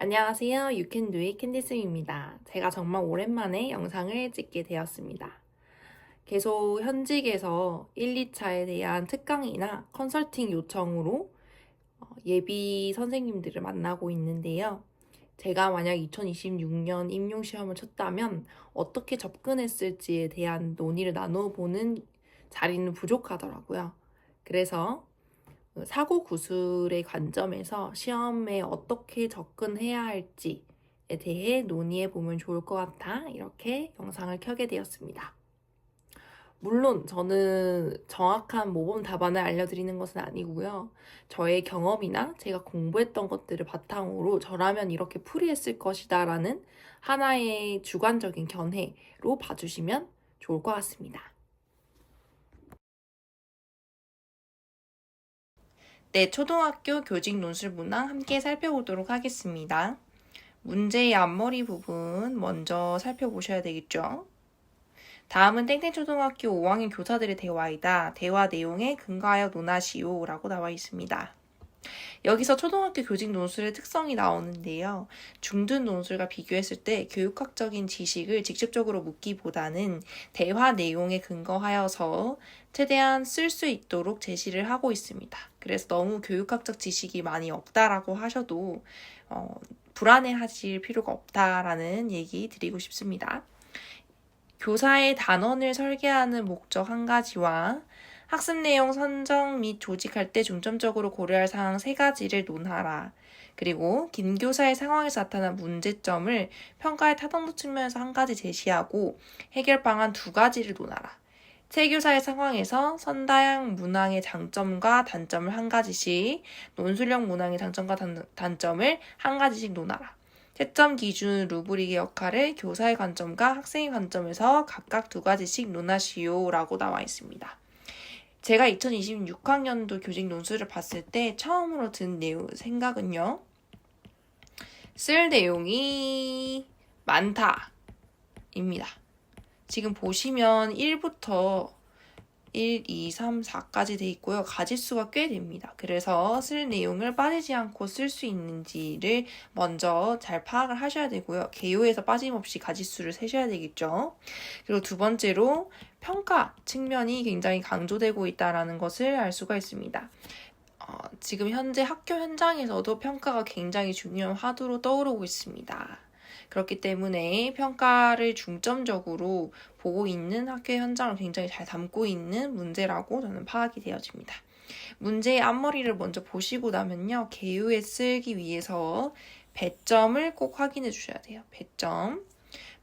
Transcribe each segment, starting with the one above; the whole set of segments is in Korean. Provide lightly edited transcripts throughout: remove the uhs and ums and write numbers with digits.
안녕하세요. You Can Do It 캔디스입니다. 제가 정말 오랜만에 영상을 찍게 되었습니다. 계속 현직에서 1, 2차에 대한 특강이나 컨설팅 요청으로 예비 선생님들을 만나고 있는데요. 제가 만약 2026년 임용시험을 쳤다면 어떻게 접근했을지에 대한 논의를 나눠보는 자리는 부족하더라고요. 그래서 사고 구술의 관점에서 시험에 어떻게 접근해야 할지에 대해 논의해 보면 좋을 것 같아 이렇게 영상을 켜게 되었습니다. 물론 저는 정확한 모범 답안을 알려드리는 것은 아니고요. 저의 경험이나 제가 공부했던 것들을 바탕으로 저라면 이렇게 풀이했을 것이다 라는 하나의 주관적인 견해로 봐주시면 좋을 것 같습니다. 네, 초등학교 교직 논술 문항 함께 살펴보도록 하겠습니다. 문제의 앞머리 부분 먼저 살펴보셔야 되겠죠. 다음은 땡땡초등학교 5학년 교사들의 대화이다. 대화 내용에 근거하여 논하시오 라고 나와 있습니다. 여기서 초등학교 교직 논술의 특성이 나오는데요. 중등 논술과 비교했을 때 교육학적인 지식을 직접적으로 묻기보다는 대화 내용에 근거하여서 최대한 쓸 수 있도록 제시를 하고 있습니다. 그래서 너무 교육학적 지식이 많이 없다라고 하셔도 불안해하실 필요가 없다라는 얘기 드리고 싶습니다. 교사의 단원을 설계하는 목적 한 가지와 학습 내용 선정 및 조직할 때 중점적으로 고려할 사항 3가지를 논하라. 그리고 김 교사의 상황에서 나타난 문제점을 평가의 타당도 측면에서 한 가지 제시하고 해결 방안 2가지를 논하라. 최 교사의 상황에서 선다형 문항의 장점과 단점을 한 가지씩, 논술형 문항의 장점과 단점을 한 가지씩 논하라. 채점 기준 루브릭의 역할을 교사의 관점과 학생의 관점에서 각각 2가지씩 논하시오 라고 나와 있습니다. 제가 2026학년도 교직 논술을 봤을 때 처음으로 든 생각은요. 쓸 내용이 많다 입니다. 지금 보시면 1부터 1, 2, 3, 4까지 돼 있고요. 가지수가 꽤 됩니다. 그래서 쓸 내용을 빠지지 않고 쓸 수 있는지를 먼저 잘 파악을 하셔야 되고요. 개요에서 빠짐없이 가지수를 세셔야 되겠죠. 그리고 두 번째로 평가 측면이 굉장히 강조되고 있다는 것을 알 수가 있습니다. 지금 현재 학교 현장에서도 평가가 굉장히 중요한 화두로 떠오르고 있습니다. 그렇기 때문에 평가를 중점적으로 보고 있는 학교의 현장을 굉장히 잘 담고 있는 문제라고 저는 파악이 되어집니다. 문제의 앞머리를 먼저 보시고 나면요. 개요에 쓰기 위해서 배점을 꼭 확인해 주셔야 돼요. 배점.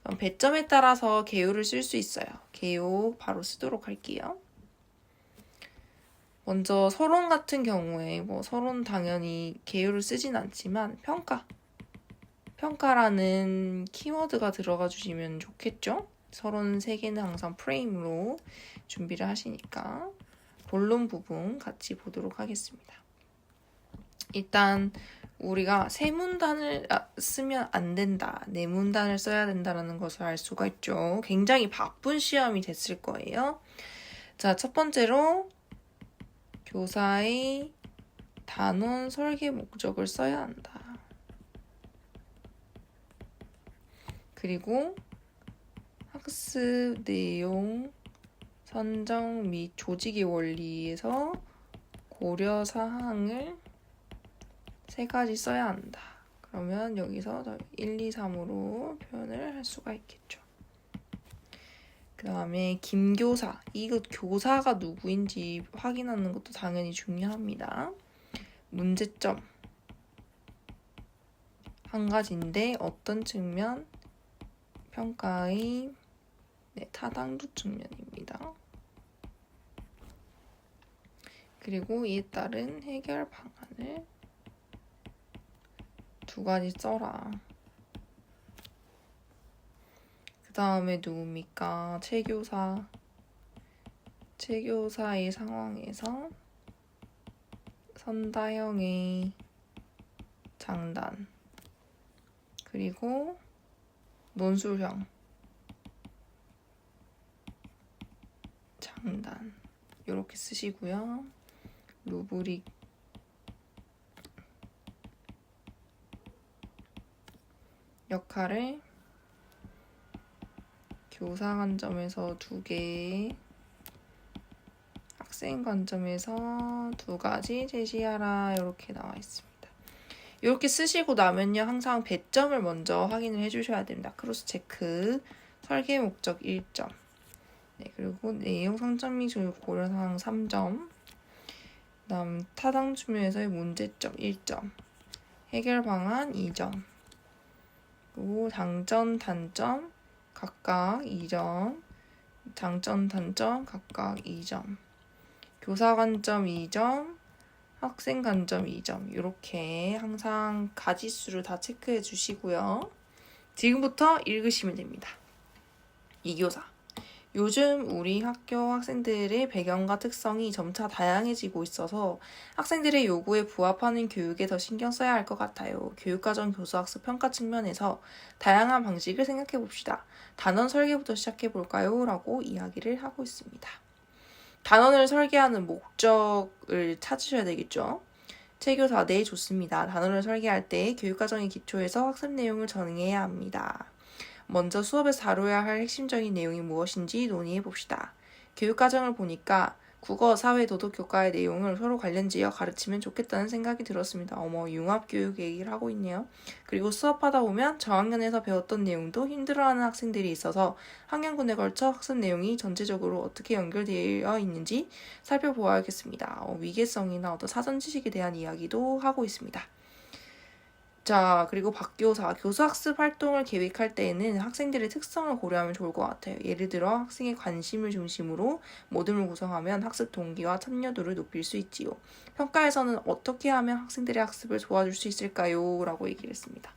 그럼 배점에 따라서 개요를 쓸 수 있어요. 개요 바로 쓰도록 할게요. 먼저 서론 같은 경우에 서론 당연히 개요를 쓰진 않지만 평가라는 키워드가 들어가 주시면 좋겠죠? 서론 3개는 항상 프레임으로 준비를 하시니까 본론 부분 같이 보도록 하겠습니다. 일단 우리가 세 문단을 쓰면 안 된다, 네 문단을 써야 된다는 것을 알 수가 있죠. 굉장히 바쁜 시험이 됐을 거예요. 자, 첫 번째로 교사의 단원 설계 목적을 써야 한다. 그리고 학습 내용 선정 및 조직의 원리에서 고려 사항을 3가지 써야 한다. 그러면 여기서 1, 2, 3으로 표현을 할 수가 있겠죠. 그 다음에 김교사, 이거 교사가 누구인지 확인하는 것도 당연히 중요합니다. 문제점 한 가지인데 어떤 측면? 평가의 타당도 측면입니다. 그리고 이에 따른 해결 방안을 2가지 써라. 그 다음에 누굽니까? 최교사의 상황에서 선다형의 장단 그리고 논술형 장단 이렇게 쓰시고요. 루브릭 역할을 교사 관점에서 2개, 학생 관점에서 2가지 제시하라. 이렇게 나와 있습니다. 이렇게 쓰시고 나면요. 항상 배점을 먼저 확인을 해주셔야 됩니다. 크로스 체크, 설계 목적 1점. 네, 그리고 내용 성점 및 고려사항 3점. 그다음 타당 주면에서의 문제점 1점. 해결 방안 2점. 그리고 장점, 단점 각각 2점. 장점, 단점 각각 2점. 교사 관점 2점. 학생 관점 2점. 이렇게 항상 가지수를 다 체크해 주시고요. 지금부터 읽으시면 됩니다. 이교사. 요즘 우리 학교 학생들의 배경과 특성이 점차 다양해지고 있어서 학생들의 요구에 부합하는 교육에 더 신경 써야 할 것 같아요. 교육과정 교수학습 평가 측면에서 다양한 방식을 생각해 봅시다. 단원 설계부터 시작해 볼까요? 라고 이야기를 하고 있습니다. 단원을 설계하는 목적을 찾으셔야 되겠죠. 최교사, 네, 좋습니다. 단원을 설계할 때 교육과정의 기초에서 학습 내용을 정해야 합니다. 먼저 수업에서 다뤄야 할 핵심적인 내용이 무엇인지 논의해 봅시다. 교육과정을 보니까 국어, 사회, 도덕 교과의 내용을 서로 관련지어 가르치면 좋겠다는 생각이 들었습니다. 어머, 융합교육 얘기를 하고 있네요. 그리고 수업하다 보면 저학년에서 배웠던 내용도 힘들어하는 학생들이 있어서 학년군에 걸쳐 학습 내용이 전체적으로 어떻게 연결되어 있는지 살펴보아야겠습니다. 위계성이나 어떤 사전 지식에 대한 이야기도 하고 있습니다. 자, 그리고 박교사, 교수학습 활동을 계획할 때에는 학생들의 특성을 고려하면 좋을 것 같아요. 예를 들어 학생의 관심을 중심으로 모듈을 구성하면 학습 동기와 참여도를 높일 수 있지요. 평가에서는 어떻게 하면 학생들의 학습을 도와줄 수 있을까요? 라고 얘기를 했습니다.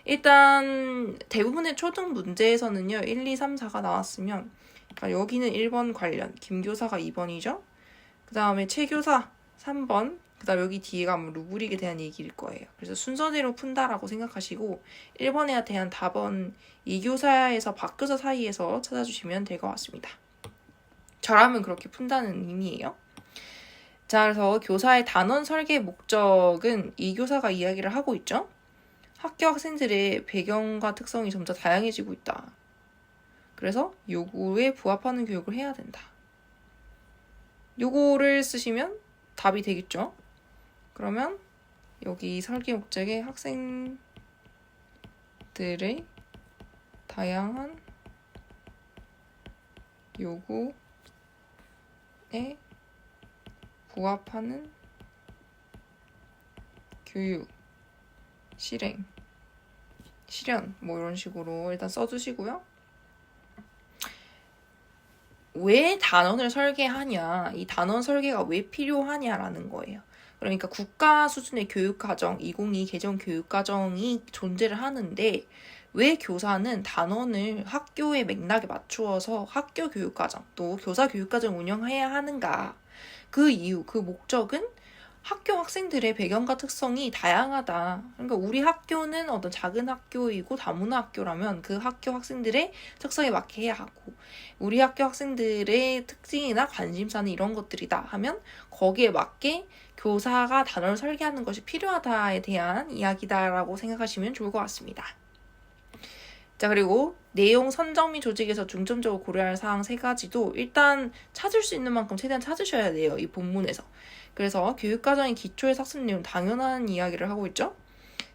일단 대부분의 초등 문제에서는요. 1, 2, 3, 4가 나왔으면 그러니까 여기는 1번 관련, 김교사가 2번이죠. 그 다음에 최교사 3번, 그 다음 여기 뒤에가 루브릭에 대한 얘기일 거예요. 그래서 순서대로 푼다라고 생각하시고 1번에 대한 답은 이교사에서 박교사 사이에서 찾아주시면 될 것 같습니다. 저라면 그렇게 푼다는 의미예요. 자, 그래서 교사의 단원 설계 목적은 이교사가 이야기를 하고 있죠. 학교 학생들의 배경과 특성이 점차 다양해지고 있다. 그래서 요구에 부합하는 교육을 해야 된다. 요거를 쓰시면 답이 되겠죠. 그러면 여기 설계 목적에 학생들의 다양한 요구에 부합하는 교육, 실현 뭐 이런 식으로 일단 써주시고요. 왜 단원을 설계하냐, 이 단원 설계가 왜 필요하냐라는 거예요. 그러니까 국가 수준의 교육과정, 2022 개정 교육과정이 존재를 하는데 왜 교사는 단원을 학교의 맥락에 맞추어서 학교 교육과정, 또 교사 교육과정 운영해야 하는가. 그 이유, 그 목적은 학교 학생들의 배경과 특성이 다양하다. 그러니까 우리 학교는 어떤 작은 학교이고 다문화 학교라면 그 학교 학생들의 특성에 맞게 해야 하고 우리 학교 학생들의 특징이나 관심사는 이런 것들이다 하면 거기에 맞게 교사가 단원을 설계하는 것이 필요하다에 대한 이야기다라고 생각하시면 좋을 것 같습니다. 자, 그리고 내용 선정 및 조직에서 중점적으로 고려할 사항 3가지도 일단 찾을 수 있는 만큼 최대한 찾으셔야 돼요. 이 본문에서. 그래서 교육과정의 기초의 학습 내용 당연한 이야기를 하고 있죠.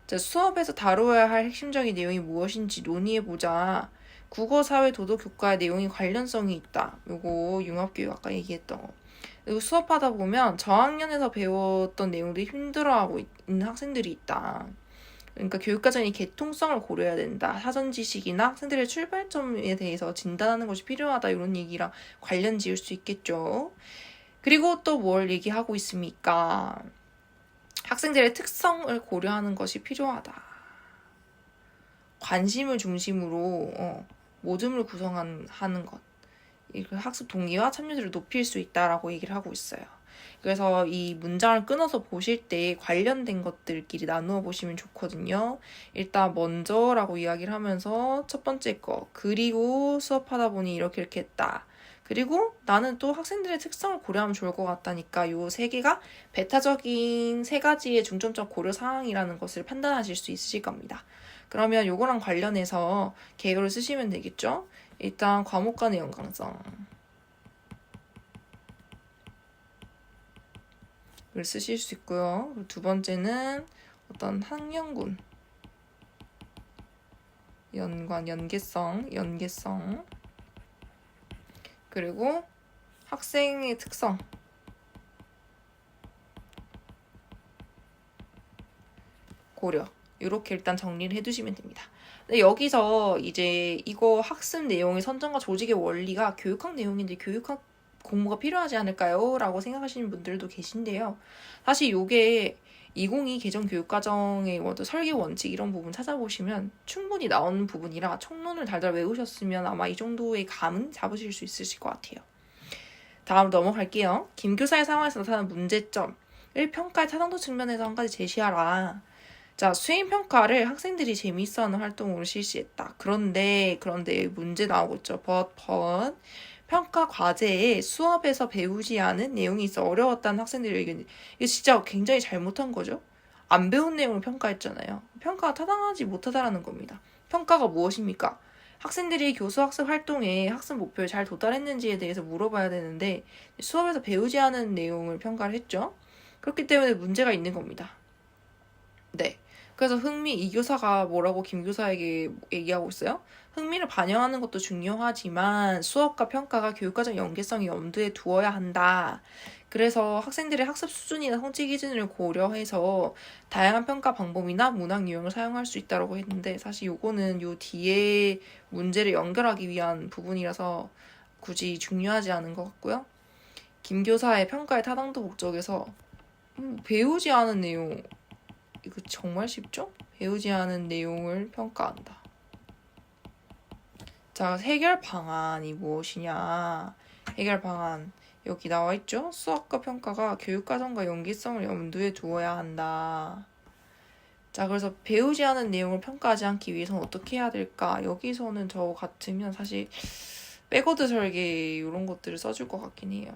자, 수업에서 다루어야 할 핵심적인 내용이 무엇인지 논의해보자. 국어, 사회, 도덕 교과의 내용이 관련성이 있다. 요거 융합교육 아까 얘기했던 거. 그리고 수업하다 보면 저학년에서 배웠던 내용들이 힘들어하고 있는 학생들이 있다. 그러니까 교육과정의 개통성을 고려해야 된다. 사전 지식이나 학생들의 출발점에 대해서 진단하는 것이 필요하다. 이런 얘기랑 관련 지을 수 있겠죠. 그리고 또 뭘 얘기하고 있습니까? 학생들의 특성을 고려하는 것이 필요하다. 관심을 중심으로 모듈을 구성하는 것. 학습 동기와 참여도를 높일 수 있다라고 얘기를 하고 있어요. 그래서 이 문장을 끊어서 보실 때 관련된 것들끼리 나누어 보시면 좋거든요. 일단 먼저라고 이야기를 하면서 첫 번째 거, 그리고 수업하다 보니 이렇게 했다. 그리고 나는 또 학생들의 특성을 고려하면 좋을 것 같다니까 요 3개가 베타적인 3가지의 중점적 고려 사항이라는 것을 판단하실 수 있으실 겁니다. 그러면 요거랑 관련해서 개요를 쓰시면 되겠죠? 일단 과목 간의 연관성을 쓰실 수 있고요. 그리고 두 번째는 어떤 학년군 연계성 그리고 학생의 특성 고려 이렇게 일단 정리를 해두시면 됩니다. 근데 여기서 이제 이거 학습 내용의 선정과 조직의 원리가 교육학 내용인데 교육학 공부가 필요하지 않을까요? 라고 생각하시는 분들도 계신데요. 사실 이게 2022 개정 교육과정의 설계 원칙 이런 부분 찾아보시면 충분히 나오는 부분이라 총론을 달달 외우셨으면 아마 이 정도의 감은 잡으실 수 있으실 것 같아요. 다음 넘어갈게요. 김교사의 상황에서 나타나는 문제점을 평가의 타당도 측면에서 한 가지 제시하라. 자, 수행평가를 학생들이 재미있어하는 활동으로 실시했다. 그런데 문제 나오고 있죠. but 평가 과제에 수업에서 배우지 않은 내용이 있어 어려웠다는 학생들의 의견이 이게 진짜 굉장히 잘못한 거죠. 안 배운 내용을 평가했잖아요. 평가가 타당하지 못하다라는 겁니다. 평가가 무엇입니까? 학생들이 교수학습 활동에 학습 목표에 잘 도달했는지에 대해서 물어봐야 되는데 수업에서 배우지 않은 내용을 평가를 했죠. 그렇기 때문에 문제가 있는 겁니다. 네. 그래서 이 교사가 뭐라고 김 교사에게 얘기하고 있어요? 흥미를 반영하는 것도 중요하지만 수업과 평가가 교육과정 연계성이 염두에 두어야 한다. 그래서 학생들의 학습 수준이나 성취 기준을 고려해서 다양한 평가 방법이나 문학 유형을 사용할 수 있다고 했는데 사실 요거는 요 뒤에 문제를 연결하기 위한 부분이라서 굳이 중요하지 않은 것 같고요. 김 교사의 평가의 타당도 목적에서 배우지 않은 내용 이거 정말 쉽죠? 배우지 않은 내용을 평가한다. 자, 해결 방안이 무엇이냐? 해결 방안 여기 나와 있죠? 수업과 평가가 교육과정과 연계성을 염두에 두어야 한다. 자, 그래서 배우지 않은 내용을 평가하지 않기 위해서는 어떻게 해야 될까? 여기서는 저 같으면 사실 백워드 설계 이런 것들을 써줄 것 같긴 해요.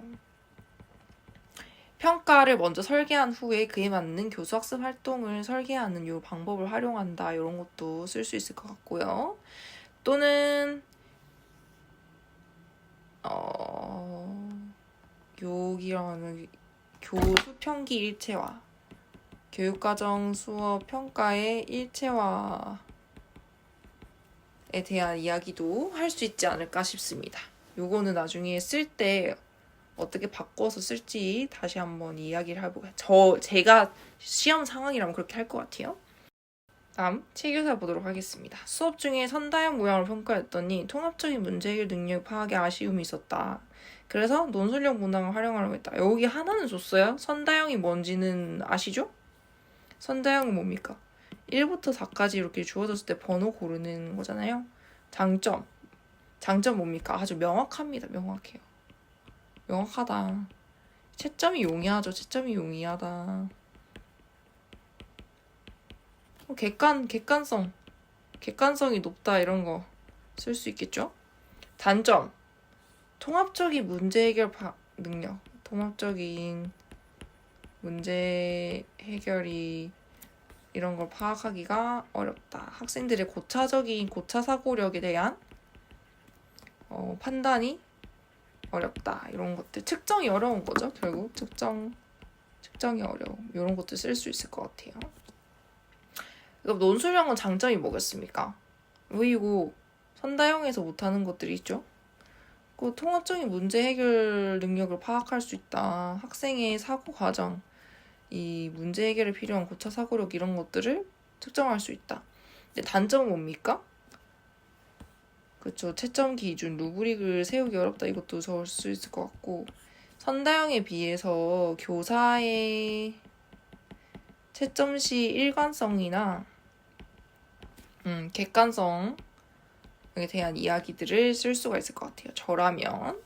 평가를 먼저 설계한 후에 그에 맞는 교수학습 활동을 설계하는 이 방법을 활용한다. 이런 것도 쓸 수 있을 것 같고요. 또는 여기라는 교수 평기 일체화 교육과정 수업 평가의 일체화에 대한 이야기도 할 수 있지 않을까 싶습니다. 요거는 나중에 쓸 때 어떻게 바꿔서 쓸지 다시 한번 이야기를 해보겠습니다. 제가 시험 상황이라면 그렇게 할 것 같아요. 다음 체교사 보도록 하겠습니다. 수업 중에 선다형 모양을 평가했더니 통합적인 문제 해결 능력 파악에 아쉬움이 있었다. 그래서 논술형 문항을 활용하려고 했다. 여기 하나는 줬어요. 선다형이 뭔지는 아시죠? 선다형은 뭡니까? 1부터 4까지 이렇게 주어졌을 때 번호 고르는 거잖아요. 장점 뭡니까? 아주 명확합니다. 명확해요. 명확하다. 채점이 용이하죠. 채점이 용이하다. 객관성이 높다 이런 거 쓸 수 있겠죠? 단점 통합적인 문제 해결 능력 통합적인 문제 해결이 이런 걸 파악하기가 어렵다. 학생들의 고차 사고력에 대한 판단이 어렵다. 이런 것들 측정이 어려운 거죠. 결국 측정이 어려움 이런 것도 쓸 수 있을 것 같아요. 그럼 논술형은 장점이 뭐겠습니까? 이거 선다형에서 못하는 것들이 있죠. 그 통합적인 문제 해결 능력을 파악할 수 있다. 학생의 사고 과정, 이 문제 해결에 필요한 고차 사고력 이런 것들을 측정할 수 있다. 근데 단점은 뭡니까? 그렇죠. 채점 기준, 루브릭을 세우기 어렵다. 이것도 적을 수 있을 것 같고 선다형에 비해서 교사의 채점 시 일관성이나 객관성에 대한 이야기들을 쓸 수가 있을 것 같아요. 저라면.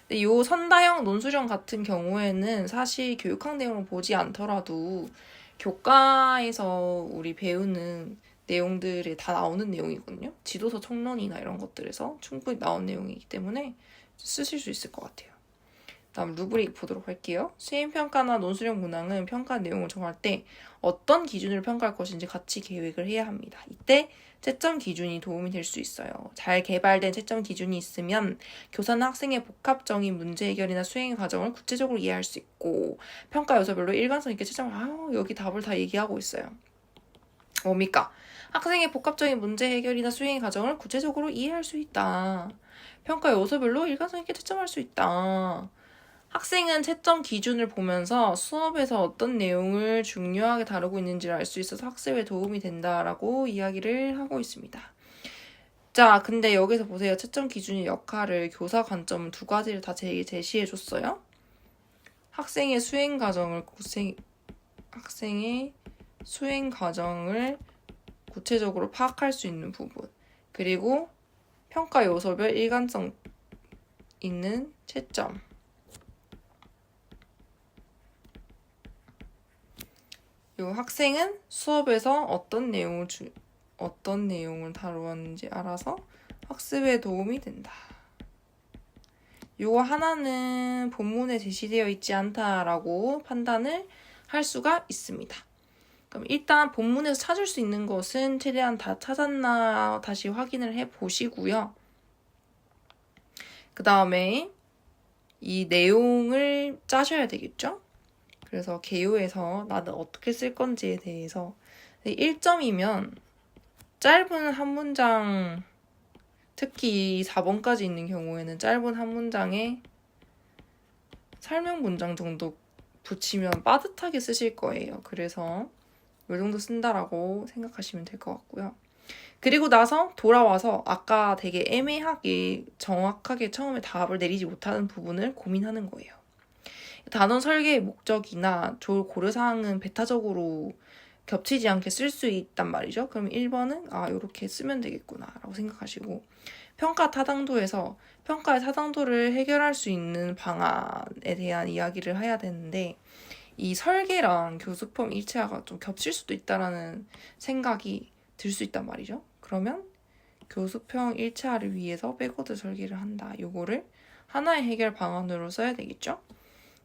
근데 이 선다형 논술형 같은 경우에는 사실 교육학 내용을 보지 않더라도 교과에서 우리 배우는 내용들이 다 나오는 내용이거든요. 지도서 총론이나 이런 것들에서 충분히 나온 내용이기 때문에 쓰실 수 있을 것 같아요. 다음 루브릭 보도록 할게요. 수행평가나 논술형 문항은 평가 내용을 정할 때 어떤 기준으로 평가할 것인지 같이 계획을 해야 합니다. 이때 채점 기준이 도움이 될 수 있어요. 잘 개발된 채점 기준이 있으면 교사는 학생의 복합적인 문제 해결이나 수행 과정을 구체적으로 이해할 수 있고 평가 요소별로 일관성 있게 채점을 여기 답을 다 얘기하고 있어요. 뭡니까? 학생의 복합적인 문제 해결이나 수행 과정을 구체적으로 이해할 수 있다. 평가 요소별로 일관성 있게 채점할 수 있다. 학생은 채점 기준을 보면서 수업에서 어떤 내용을 중요하게 다루고 있는지를 알 수 있어서 학습에 도움이 된다라고 이야기를 하고 있습니다. 자, 근데 여기서 보세요. 채점 기준의 역할을 교사 관점 두 가지를 다 제시해줬어요. 학생의 수행 과정을 구체적으로 파악할 수 있는 부분, 그리고 평가 요소별 일관성 있는 채점. 요 학생은 수업에서 어떤 내용을 다루었는지 알아서 학습에 도움이 된다. 요거 하나는 본문에 제시되어 있지 않다라고 판단을 할 수가 있습니다. 그럼 일단 본문에서 찾을 수 있는 것은 최대한 다 찾았나 다시 확인을 해 보시고요. 그 다음에 이 내용을 짜셔야 되겠죠? 그래서 개요에서 나는 어떻게 쓸 건지에 대해서 1점이면 짧은 한 문장, 특히 4번까지 있는 경우에는 짧은 한 문장에 설명 문장 정도 붙이면 빠듯하게 쓰실 거예요. 그래서 이 정도 쓴다라고 생각하시면 될 것 같고요. 그리고 나서 돌아와서 아까 되게 애매하게 정확하게 처음에 답을 내리지 못하는 부분을 고민하는 거예요. 단원 설계의 목적이나 조율 고려사항은 배타적으로 겹치지 않게 쓸 수 있단 말이죠. 그럼 1번은 이렇게 쓰면 되겠구나 라고 생각하시고 평가 타당도에서 평가의 타당도를 해결할 수 있는 방안에 대한 이야기를 해야 되는데 이 설계랑 교수품 일체화가 좀 겹칠 수도 있다라는 생각이 들 수 있단 말이죠. 그러면 교수평 일체화를 위해서 백워드 설계를 한다. 요거를 하나의 해결 방안으로 써야 되겠죠.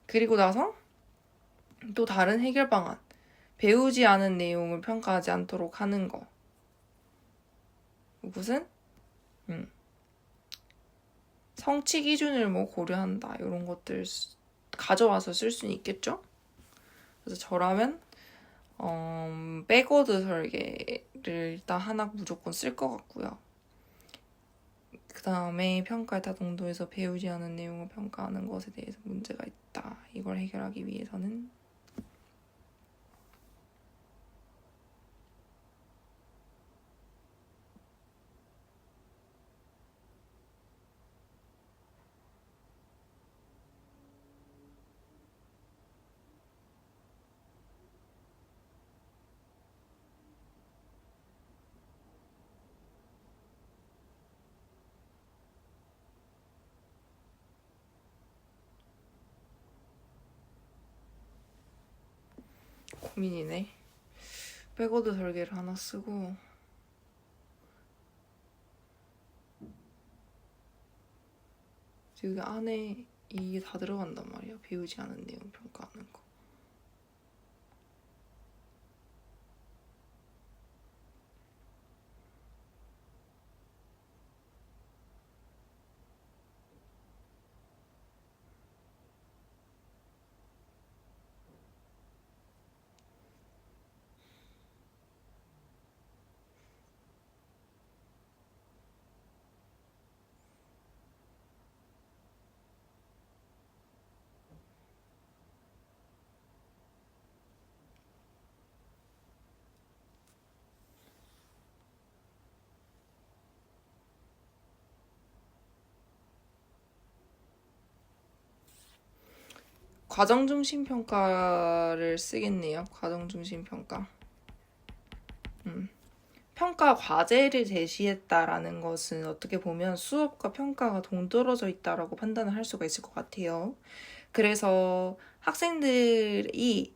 그리고 나서 또 다른 해결 방안, 배우지 않은 내용을 평가하지 않도록 하는 거. 이것은 성취 기준을 고려한다. 이런 것들 가져와서 쓸 수는 있겠죠. 그래서 저라면 백워드 설계를 일단 하나 무조건 쓸 것 같고요. 그 다음에 평가의 타당도에서 배우지 않은 내용을 평가하는 것에 대해서 문제가 있다. 이걸 해결하기 위해서는 고민이네. 백워드 설계를 하나 쓰고 여기 안에 이게 다 들어간단 말이야. 배우지 않은 내용 평가하는 거. 과정 중심 평가를 쓰겠네요. 과정 중심 평가. 평가 과제를 제시했다라는 것은 어떻게 보면 수업과 평가가 동떨어져 있다라고 판단을 할 수가 있을 것 같아요. 그래서 학생들이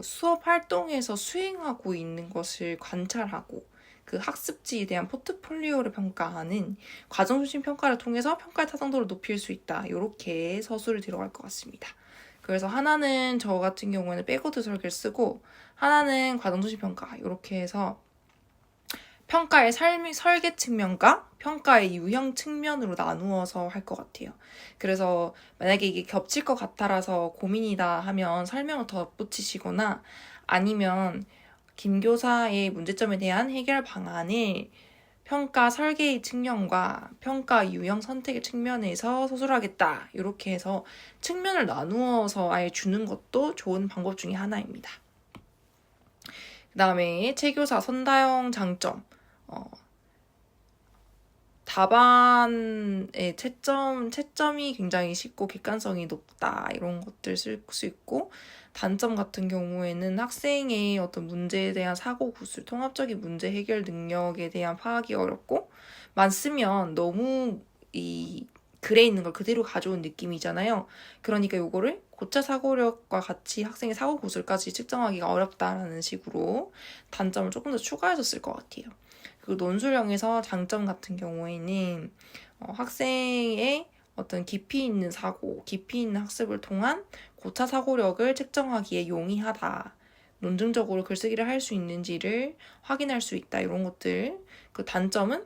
수업 활동에서 수행하고 있는 것을 관찰하고 그 학습지에 대한 포트폴리오를 평가하는 과정 중심 평가를 통해서 평가의 타당도를 높일 수 있다. 이렇게 서술을 들어갈 것 같습니다. 그래서 하나는 저 같은 경우에는 백워드 설계를 쓰고 하나는 과정 중심 평가 이렇게 해서 평가의 설계 측면과 평가의 유형 측면으로 나누어서 할 것 같아요. 그래서 만약에 이게 겹칠 것 같아라서 고민이다 하면 설명을 덧붙이시거나 아니면 김 교사의 문제점에 대한 해결 방안을 평가 설계의 측면과 평가 유형 선택의 측면에서 서술하겠다. 이렇게 해서 측면을 나누어서 아예 주는 것도 좋은 방법 중에 하나입니다. 그 다음에 체교사 선다형 장점. 답안의 채점이 굉장히 쉽고 객관성이 높다. 이런 것들 쓸 수 있고, 단점 같은 경우에는 학생의 어떤 문제에 대한 사고 구술, 통합적인 문제 해결 능력에 대한 파악이 어렵고, 많으면 너무 이 글에 있는 걸 그대로 가져온 느낌이잖아요. 그러니까 요거를 고차 사고력과 같이 학생의 사고 구술까지 측정하기가 어렵다라는 식으로 단점을 조금 더 추가해서 쓸 것 같아요. 그리고 논술형에서 장점 같은 경우에는 학생의 어떤 깊이 있는 사고, 깊이 있는 학습을 통한 고차 사고력을 측정하기에 용이하다. 논증적으로 글쓰기를 할 수 있는지를 확인할 수 있다. 이런 것들. 그 단점은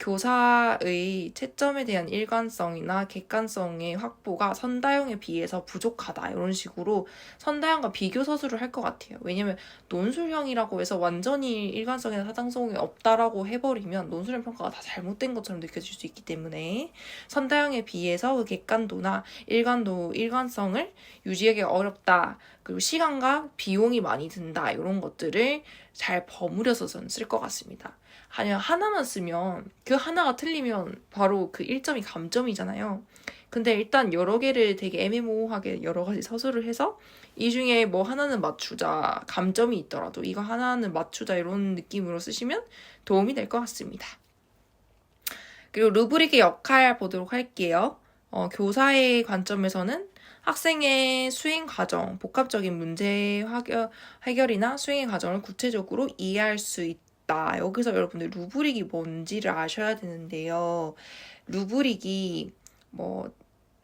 교사의 채점에 대한 일관성이나 객관성의 확보가 선다형에 비해서 부족하다. 이런 식으로 선다형과 비교 서술을 할 것 같아요. 왜냐면 논술형이라고 해서 완전히 일관성이나 타당성이 없다라고 해버리면 논술형 평가가 다 잘못된 것처럼 느껴질 수 있기 때문에 선다형에 비해서 그 객관도나 일관성을 유지하기 어렵다. 그리고 시간과 비용이 많이 든다. 이런 것들을 잘 버무려서 저는 쓸 것 같습니다. 아니면 하나만 쓰면 그 하나가 틀리면 바로 그 1점이 감점이잖아요. 근데 일단 여러 개를 되게 애매모호하게 여러 가지 서술을 해서 이 중에 뭐 하나는 맞추자, 감점이 있더라도 이거 하나는 맞추자 이런 느낌으로 쓰시면 도움이 될 것 같습니다. 그리고 루브릭의 역할 보도록 할게요. 교사의 관점에서는 학생의 수행 과정, 복합적인 문제 해결이나 수행의 과정을 구체적으로 이해할 수 있다. 여기서 여러분들 루브릭이 뭔지를 아셔야 되는데요. 루브릭이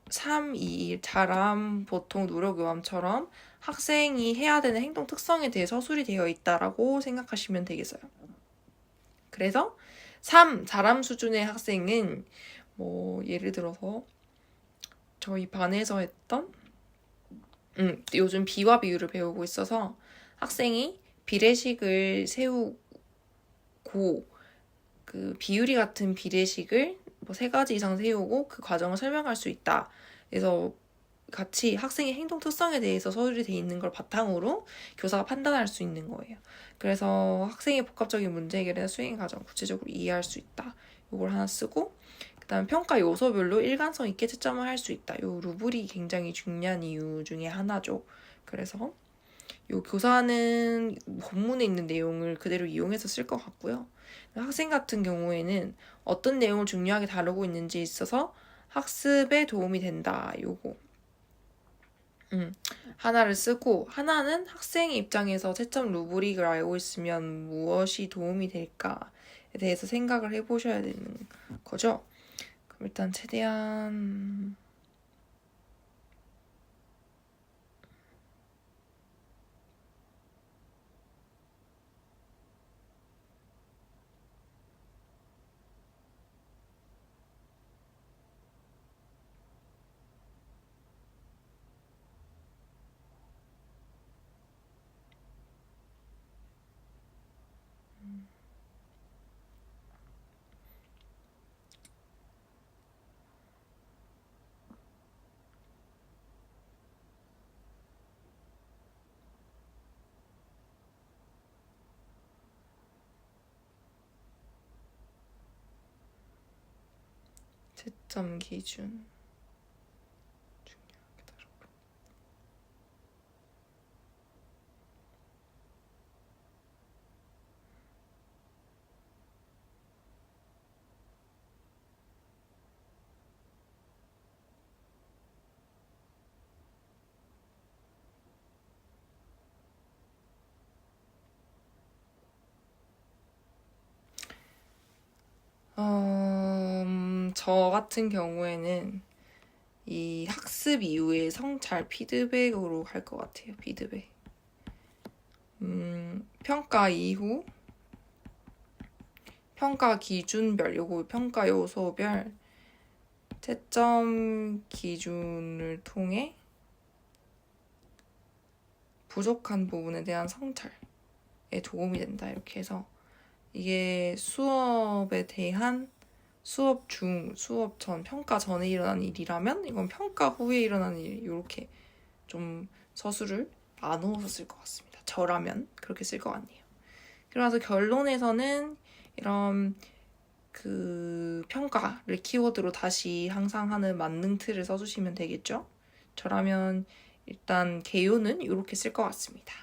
3, 2, 1, 잘함, 보통, 노력, 요함처럼 학생이 해야 되는 행동 특성에 대해 서술이 되어 있다라고 생각하시면 되겠어요. 그래서 3, 잘함 수준의 학생은 예를 들어서 저희 반에서 했던 요즘 비와 비유를 배우고 있어서 학생이 비례식을 세우고 그 비유리 같은 비례식을 3가지 이상 세우고 그 과정을 설명할 수 있다. 그래서 같이 학생의 행동 특성에 대해서 서술이 돼 있는 걸 바탕으로 교사가 판단할 수 있는 거예요. 그래서 학생의 복합적인 문제 해결이나 수행 과정 구체적으로 이해할 수 있다. 이걸 하나 쓰고 그 다음 평가 요소별로 일관성 있게 채점을 할 수 있다. 요 루브릭이 굉장히 중요한 이유 중에 하나죠. 그래서 요 교사는 본문에 있는 내용을 그대로 이용해서 쓸 것 같고요. 학생 같은 경우에는 어떤 내용을 중요하게 다루고 있는지에 있어서 학습에 도움이 된다. 요거 하나를 쓰고 하나는 학생의 입장에서 채점 루브릭을 알고 있으면 무엇이 도움이 될까에 대해서 생각을 해보셔야 되는 거죠. 그럼 일단 최대한 채점 기준 중요하게 다루고 저 같은 경우에는 이 학습 이후에 성찰 피드백으로 갈 것 같아요. 피드백. 평가 이후 평가 기준별, 요거 평가 요소별 채점 기준을 통해 부족한 부분에 대한 성찰에 도움이 된다. 이렇게 해서 이게 수업에 대한 수업 중, 수업 전, 평가 전에 일어난 일이라면 이건 평가 후에 일어난 일, 이렇게 좀 서술을 나누어서 쓸 것 같습니다. 저라면 그렇게 쓸 것 같네요. 그래서 결론에서는 이런 그 평가를 키워드로 다시 항상 하는 만능 틀을 써주시면 되겠죠. 저라면 일단 개요는 이렇게 쓸 것 같습니다.